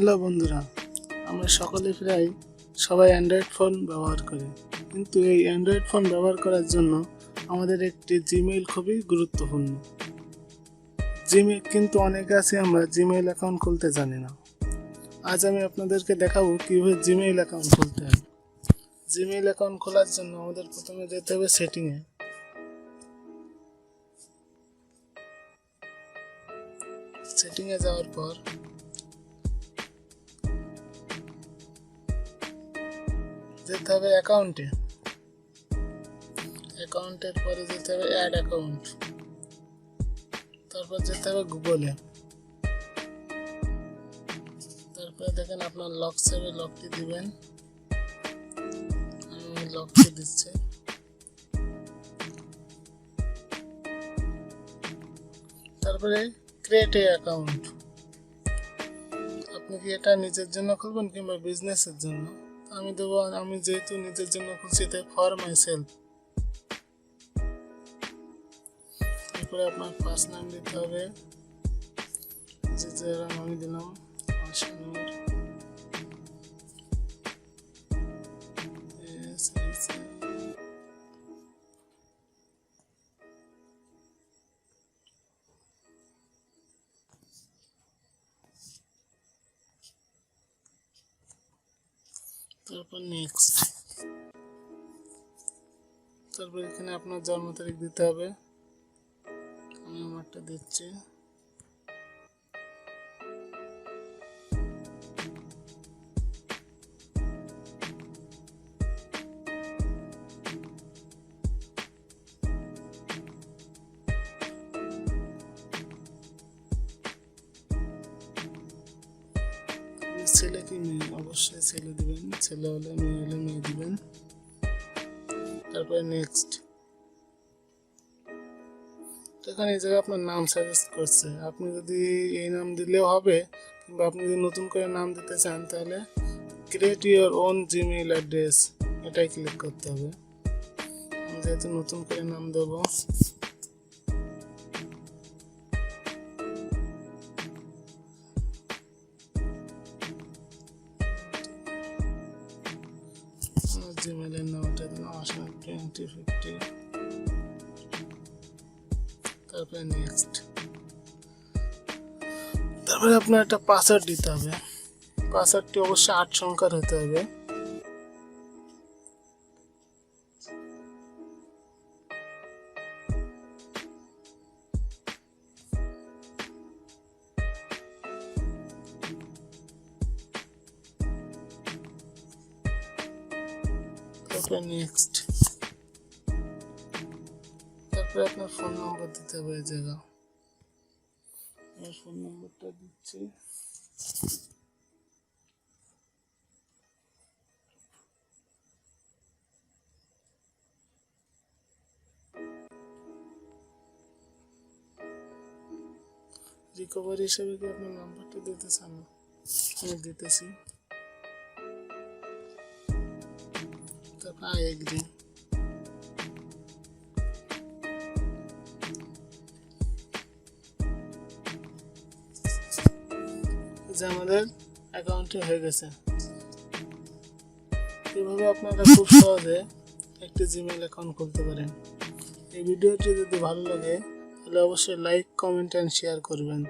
Hello বন্ধুরা, আমরা সকলে প্রায় সবাই অ্যান্ড্রয়েড ফোন ব্যবহার করি, কিন্তু এই অ্যান্ড্রয়েড ফোন ব্যবহার করার জন্য আমাদের একটি জিমেইল খুবই গুরুত্বপূর্ণ। কিন্তু অনেকে আছে আমরা জিমেইল অ্যাকাউন্ট খুলতে জানি না। আজ আমি আপনাদেরকে দেখাবো কীভাবে জিমেইল অ্যাকাউন্ট খুলতে হয়। জিমেইল অ্যাকাউন্ট খোলার জন্য আমাদের প্রথমে যেতে হবে সেটিংয়ে। সেটিংয়ে যাওয়ার পর যেতে হবে অ্যাকাউন্টের পরে যেতে হবে অ্যাড অ্যাকাউন্ট, তারপর যেতে হবে গুগলে। তারপরে দেখেন আপনার লক সেভে লকটি দিবেন, আমি লকটি দিচ্ছি। তারপরে ক্রিয়েট এ অ্যাকাউন্ট, আপনি কি এটা নিজের জন্য খুলবেন কিংবা বিজনেসের জন্য? আমি দেবো, আমি যেহেতু নিজের জন্য খুলছি তাই ফর মাই সেলফ। তারপরে আপনার ফার্স্ট নাম দিতে হবে, যে আমি দিলাম আশানুর। তারপর নেক্সট, তারপর এখানে আপনার জন্ম তারিখ দিতে হবে, আমি আমারটা দিচ্ছি। ছেলে কি মেয়ে? অবশ্যই ছেলে দিবেন, ছেলে হলে মেয়ে হলে মেয়ে দিবেন। তারপরে নেক্সট, এখানে এই জায়গায় আপনার নাম সাজেস্ট করছে, আপনি যদি এই নাম দিলেও হবে, কিংবা আপনি যদি নতুন করে নাম দিতে চান তাহলে create your own Gmail address, এটাই ক্লিক করতে হবে। আমি যেহেতু নতুন করে নাম দেবো, জিমেইলের নামটা দিলাম আশা2050। তারপরে নেক্সট, তারপরে আপনার একটা পাসওয়ার্ড দিতে হবে। পাসওয়ার্ডটি অবশ্যই 8 সংখ্যার হতে হবে। তারপরে নেক্সট, তারপরে আপনার ফোন নম্বর দিতে হবে। এই জায়গা ফোন নম্বরটা দিচ্ছি। রিকভারি হিসেবে কি আপনার নাম্বারটা দিতে চান? আমি দিতেছি। তারপর আই এগ্রি। যে আমাদের অ্যাকাউন্টে হয়ে গেছে। এভাবে আপনারা খুব সহজে একটি জিমেইল অ্যাকাউন্ট খুলতে পারেন। এই ভিডিওটি যদি ভালো লাগে তাহলে অবশ্যই লাইক, কমেন্ট অ্যান্ড শেয়ার করবেন।